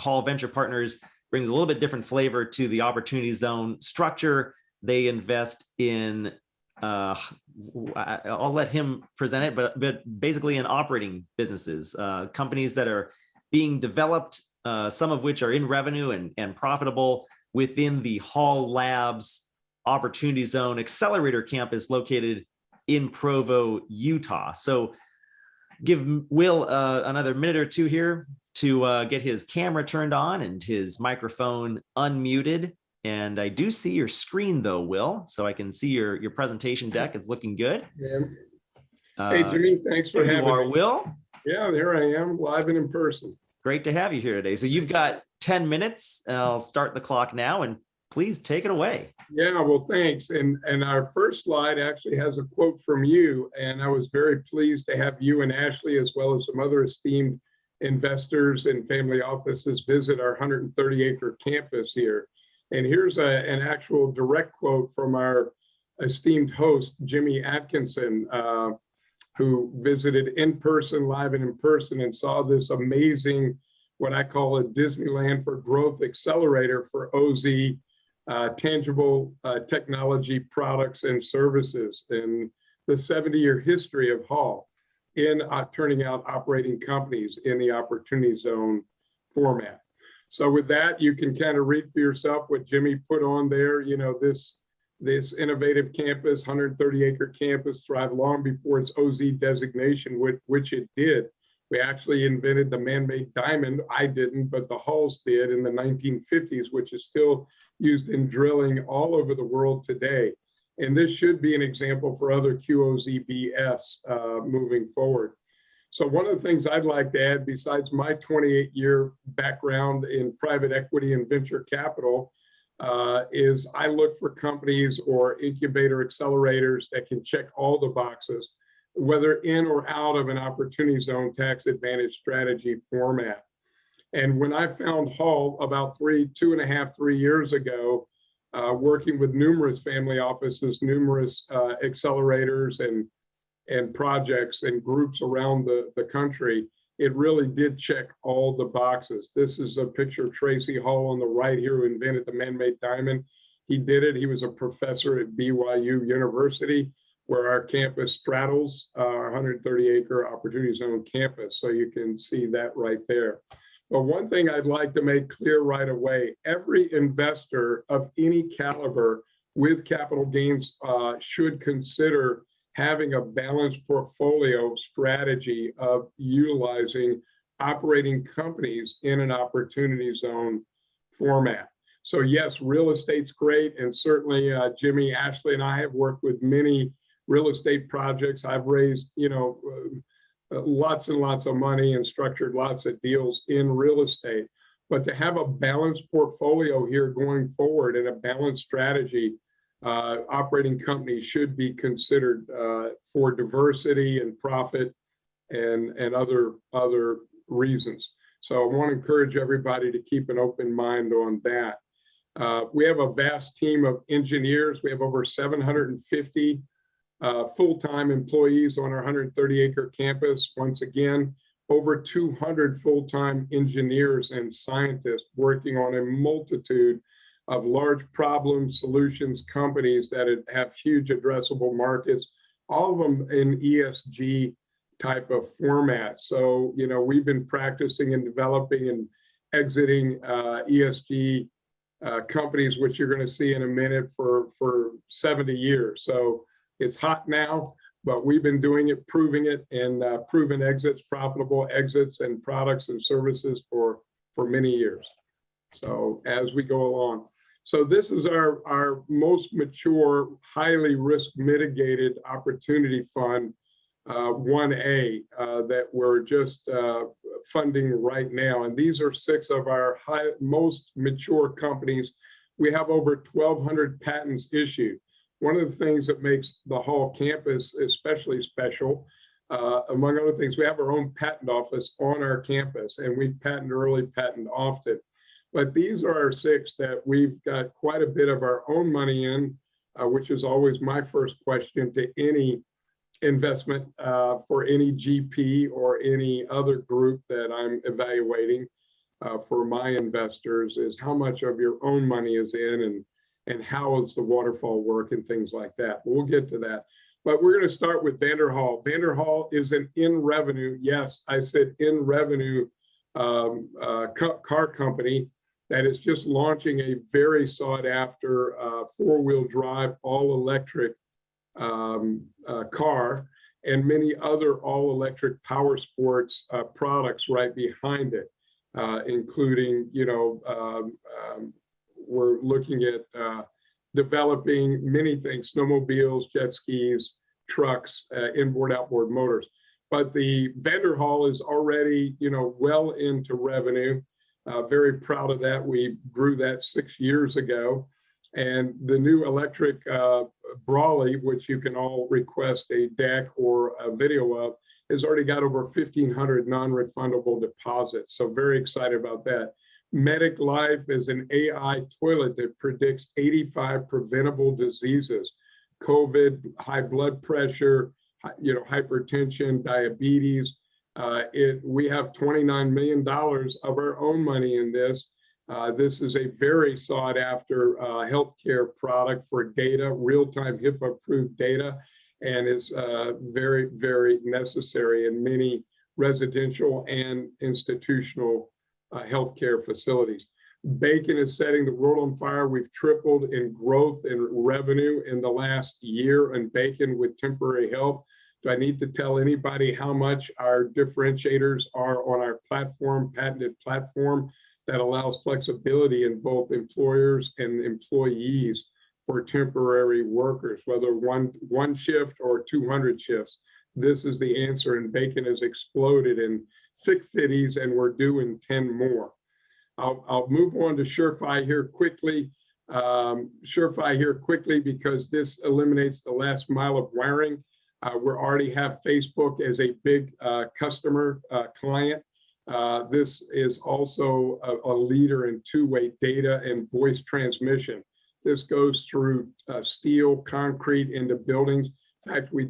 Hall Venture Partners brings a little bit different flavor to the Opportunity Zone structure. They invest in, I'll let him present it, but basically in operating businesses, companies that are being developed, some of which are in revenue and profitable within the Hall Labs Opportunity Zone Accelerator Campus located in Provo, Utah. So give Will another minute or two here to get his camera turned on and his microphone unmuted. And I do see your screen though, Will, so I can see your presentation deck. It's looking good. Yeah. Hey, Jimmy, thanks for having me. Will. Yeah, there I am, live and in person. Great to have you here today. So you've got 10 minutes. I'll start the clock now, and please take it away. Yeah, well, thanks. And our first slide actually has a quote from you, and I was very pleased to have you and Ashley, as well as some other esteemed investors and family offices, visit our 130-acre campus here. And here's an actual direct quote from our esteemed host, Jimmy Atkinson, who visited in person, live and in person, and saw this amazing, what I call a Disneyland for Growth accelerator for OZ, tangible technology products and services, and the 70-year history of Hall in turning out operating companies in the Opportunity Zone format. So with that, you can kind of read for yourself what Jimmy put on there. You know, this innovative campus, 130-acre campus, thrived long before its OZ designation, which it did. We actually invented the man-made diamond. I didn't, but the Halls did in the 1950s, which is still used in drilling all over the world today. And this should be an example for other QOZBFs moving forward. So one of the things I'd like to add, besides my 28-year background in private equity and venture capital, is I look for companies or incubator accelerators that can check all the boxes, whether in or out of an Opportunity Zone tax advantage strategy format. And when I found Hall about 2.5, 3 years ago, working with numerous family offices, numerous accelerators and projects and groups around the country, it really did check all the boxes. This is a picture of Tracy Hall on the right here, who invented the man-made diamond. He did it. He was a professor at BYU University, where our campus straddles our 130-acre Opportunity Zone campus. So you can see that right there. But one thing I'd like to make clear right away, every investor of any caliber with capital gains should consider having a balanced portfolio strategy of utilizing operating companies in an Opportunity Zone format. So yes, real estate's great. And certainly Jimmy, Ashley, and I have worked with many real estate projects. I've raised, lots and lots of money and structured lots of deals in real estate. But to have a balanced portfolio here going forward and a balanced strategy, operating companies should be considered for diversity and profit and other reasons. So I want to encourage everybody to keep an open mind on that. We have a vast team of engineers. We have over 750 full-time employees on our 130-acre campus. Once again, over 200 full-time engineers and scientists working on a multitude of large problem solutions companies that have huge addressable markets, all of them in ESG type of format. So, we've been practicing and developing and exiting ESG companies, which you're going to see in a minute, for 70 years. So it's hot now, but we've been doing it, proving it, and proven exits, profitable exits and products and services for many years. So as we go along. So this is our most mature, highly risk mitigated opportunity fund, 1A, that we're just funding right now. And these are 6 of our most mature companies. We have over 1,200 patents issued. One of the things that makes the Hall campus especially special, among other things, we have our own patent office on our campus, and we patent early, patent often. But these are our 6 that we've got quite a bit of our own money in, which is always my first question to any investment for any GP or any other group that I'm evaluating. for my investors is how much of your own money is in and how does the waterfall work and things like that. We'll get to that. But we're going to start with Vanderhall. Vanderhall is an in revenue, yes, I said in revenue car company that is just launching a very sought after four-wheel drive, all electric car and many other all electric power sports products right behind it, including, we're looking at developing many things, snowmobiles, jet skis, trucks, inboard, outboard motors. But the Vanderhall is already, well into revenue. Very proud of that. We grew that 6 years ago. And the new electric Brawley, which you can all request a deck or a video of, has already got over 1,500 non-refundable deposits. So very excited about that. Medic Life is an AI toilet that predicts 85 preventable diseases: COVID, high blood pressure, hypertension, diabetes. We have $29 million of our own money in this. This is a very sought after healthcare product for data, real-time HIPAA approved data, and is very, very necessary in many residential and institutional healthcare facilities. Bacon is setting the world on fire. We've tripled in growth and revenue in the last year in bacon with temporary help. Do I need to tell anybody how much our differentiators are on our platform, patented platform that allows flexibility in both employers and employees for temporary workers, whether one shift or 200 shifts? This is the answer, and bacon has exploded in 6 cities, and we're doing 10 more. I'll move on to SureFi here quickly. SureFi here quickly because this eliminates the last mile of wiring. We already have Facebook as a big customer client. This is also a leader in two-way data and voice transmission. This goes through steel, concrete into buildings. In fact, we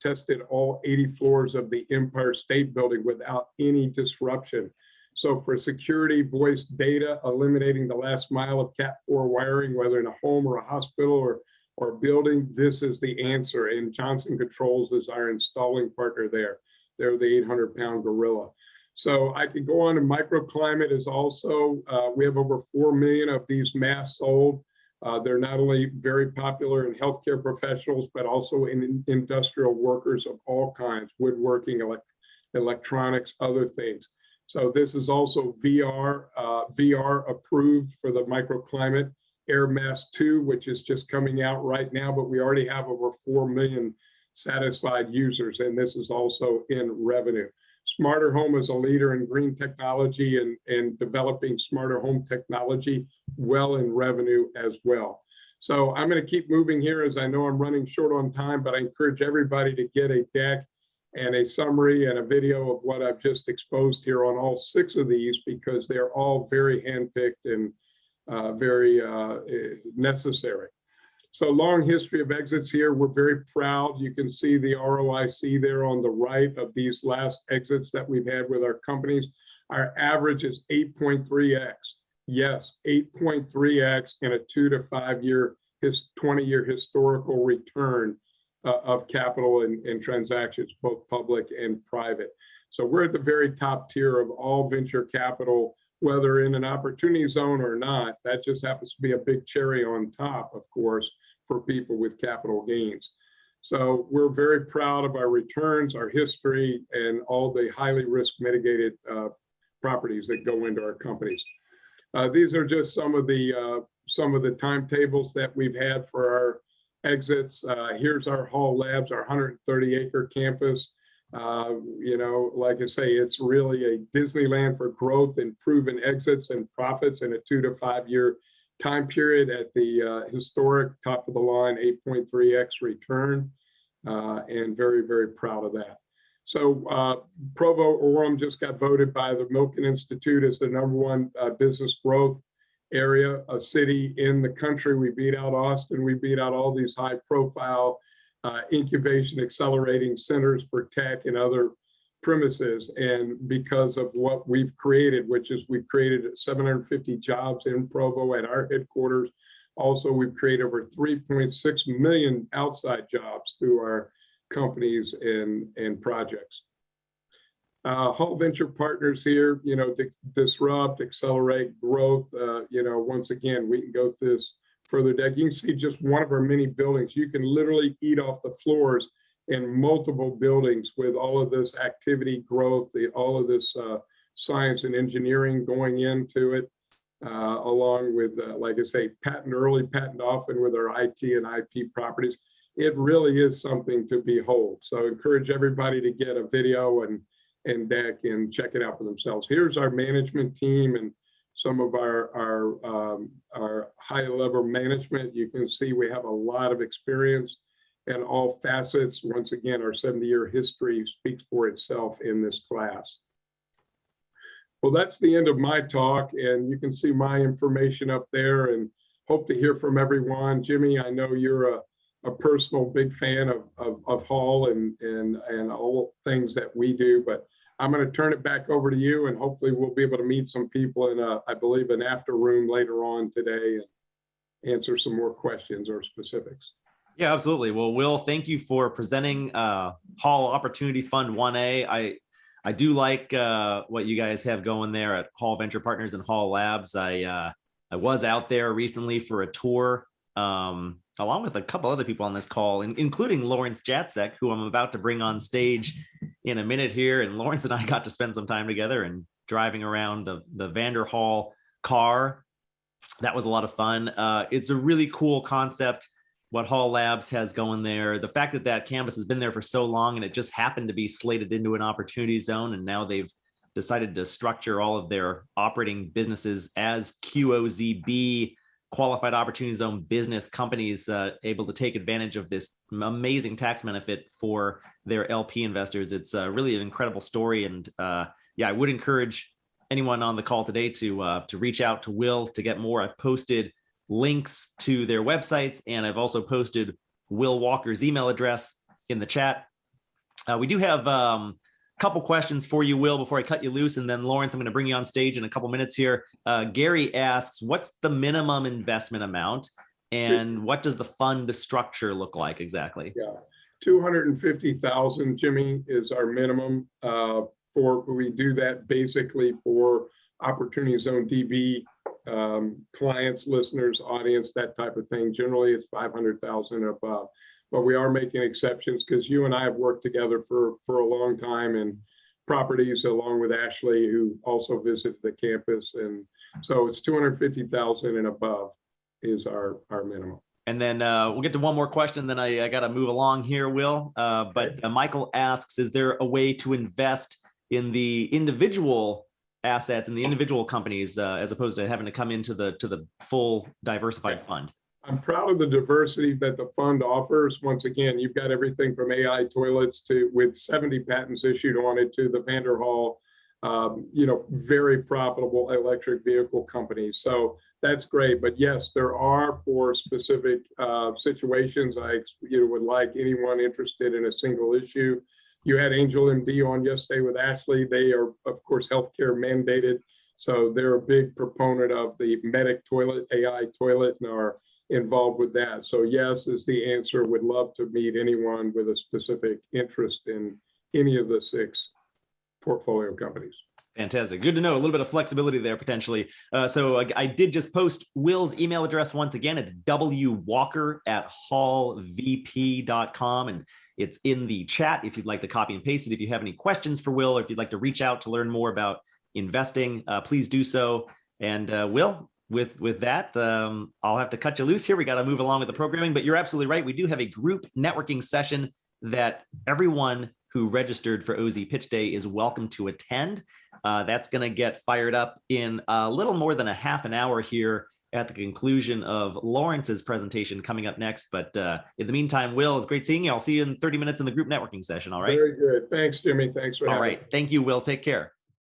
tested all 80 floors of the Empire State Building without any disruption. So for security, voice data, eliminating the last mile of Cat4 wiring, whether in a home or a hospital or building, this is the answer. And Johnson Controls is our installing partner there. They're the 800-pound gorilla. So I could go on, and microclimate is also, we have over 4 million of these masks sold. They're not only very popular in healthcare professionals, but also in industrial workers of all kinds, woodworking, electronics, other things. So this is also VR approved for the microclimate. Air Mask 2, which is just coming out right now, but we already have over 4 million satisfied users, and this is also in revenue. Smarter Home is a leader in green technology and developing smarter home technology, well in revenue as well. So I'm going to keep moving here as I know I'm running short on time, but I encourage everybody to get a deck and a summary and a video of what I've just exposed here on all 6 of these, because they're all very handpicked and very necessary. So long history of exits here. We're very proud. You can see the ROIC there on the right of these last exits that we've had with our companies. Our average is 8.3x. Yes, 8.3x in a 2 to 5 year, 20-year historical return of capital and transactions, both public and private. So we're at the very top tier of all venture capital, whether in an opportunity zone or not. That just happens to be a big cherry on top, of course, for people with capital gains. So we're very proud of our returns, our history, and all the highly risk mitigated properties that go into our companies. These are just some of the timetables that we've had for our exits. Here's our Hall Labs, our 130-acre campus. Like I say, it's really a Disneyland for growth and proven exits and profits in a 2 to 5 year time period at the historic top of the line 8.3x return, and very, very proud of that. So Provo Orem just got voted by the Milken Institute as the #1 business growth area, a city in the country. We beat out Austin. We beat out all these high profile incubation accelerating centers for tech and other premises, and because of what we've created, which is we've created 750 jobs in Provo at our headquarters. Also, we've created over 3.6 million outside jobs through our companies and projects. Hall Venture Partners here, disrupt, accelerate growth. Once again, we can go through this further deck. You can see just one of our many buildings. You can literally eat off the floors in multiple buildings with all of this activity growth, all of this science and engineering going into it, along with, like I say, early patent often with our IT and IP properties. It really is something to behold. So I encourage everybody to get a video and deck and check it out for themselves. Here's our management team and some of our high level management. You can see we have a lot of experience in all facets. Once again, our 70-year history speaks for itself in this class. Well, that's the end of my talk, and you can see my information up there, and hope to hear from everyone. Jimmy, I know you're a personal big fan of Hall and all things that we do, but I'm going to turn it back over to you, and hopefully we'll be able to meet some people in I believe an after room later on today and answer some more questions or specifics. Yeah, absolutely. Well, Will, thank you for presenting Hall Opportunity Fund 1A. I do like what you guys have going there at Hall Venture Partners and Hall Labs. I was out there recently for a tour, along with a couple other people on this call, including Lawrence Jacek, who I'm about to bring on stage in a minute here. And Lawrence and I got to spend some time together and driving around the Vanderhall car. That was a lot of fun. It's a really cool concept what Hall Labs has going there. The fact that campus has been there for so long and it just happened to be slated into an opportunity zone, and now they've decided to structure all of their operating businesses as QOZB, qualified opportunity zone business companies, able to take advantage of this amazing tax benefit for their LP investors. It's really an incredible story. And I would encourage anyone on the call today to reach out to Will to get more. I've posted links to their websites, and I've also posted Will Walker's email address in the chat. We do have a couple questions for you, Will, before I cut you loose. And then Lawrence, I'm going to bring you on stage in a couple minutes here. Gary asks, what's the minimum investment amount and what does the fund structure look like exactly? Yeah, 250,000, Jimmy, is our minimum. We do that basically for Opportunity Zone DB clients, listeners, audience, that type of thing. Generally, it's 500,000 above. But we are making exceptions because you and I have worked together for a long time in properties, along with Ashley, who also visited the campus. And so it's 250,000 and above is our minimum. And then we'll get to one more question, then I got to move along here, Will. But Michael asks, is there a way to invest in the individual assets and the individual companies as opposed to having to come into the full diversified fund? I'm proud of the diversity that the fund offers. Once again, you've got everything from AI toilets with 70 patents issued on it to the Vanderhall, very profitable electric vehicle companies. So that's great. But yes, there are for specific situations. I would like anyone interested in a single issue. You had Angel MD on yesterday with Ashley. They are, of course, healthcare mandated. So they're a big proponent of the Medic toilet, AI toilet, and are involved with that. So yes is the answer. Would love to meet anyone with a specific interest in any of the 6 portfolio companies. Fantastic. Good to know. A little bit of flexibility there potentially. So I did just post Will's email address once again. It's wwalker@hallvp.com, and it's in the chat if you'd like to copy and paste it. If you have any questions for Will, or if you'd like to reach out to learn more about investing, please do so. And Will, with that, I'll have to cut you loose here. We got to move along with the programming, but you're absolutely right. We do have a group networking session that everyone who registered for OZ Pitch Day is welcome to attend. That's going to get fired up in a little more than a half an hour here at the conclusion of Lawrence's presentation coming up next. But in the meantime, Will, it's great seeing you. I'll see you in 30 minutes in the group networking session. All right. Very good. Thanks, Jimmy. Thanks for having me. All right. Thank you, Will. Take care.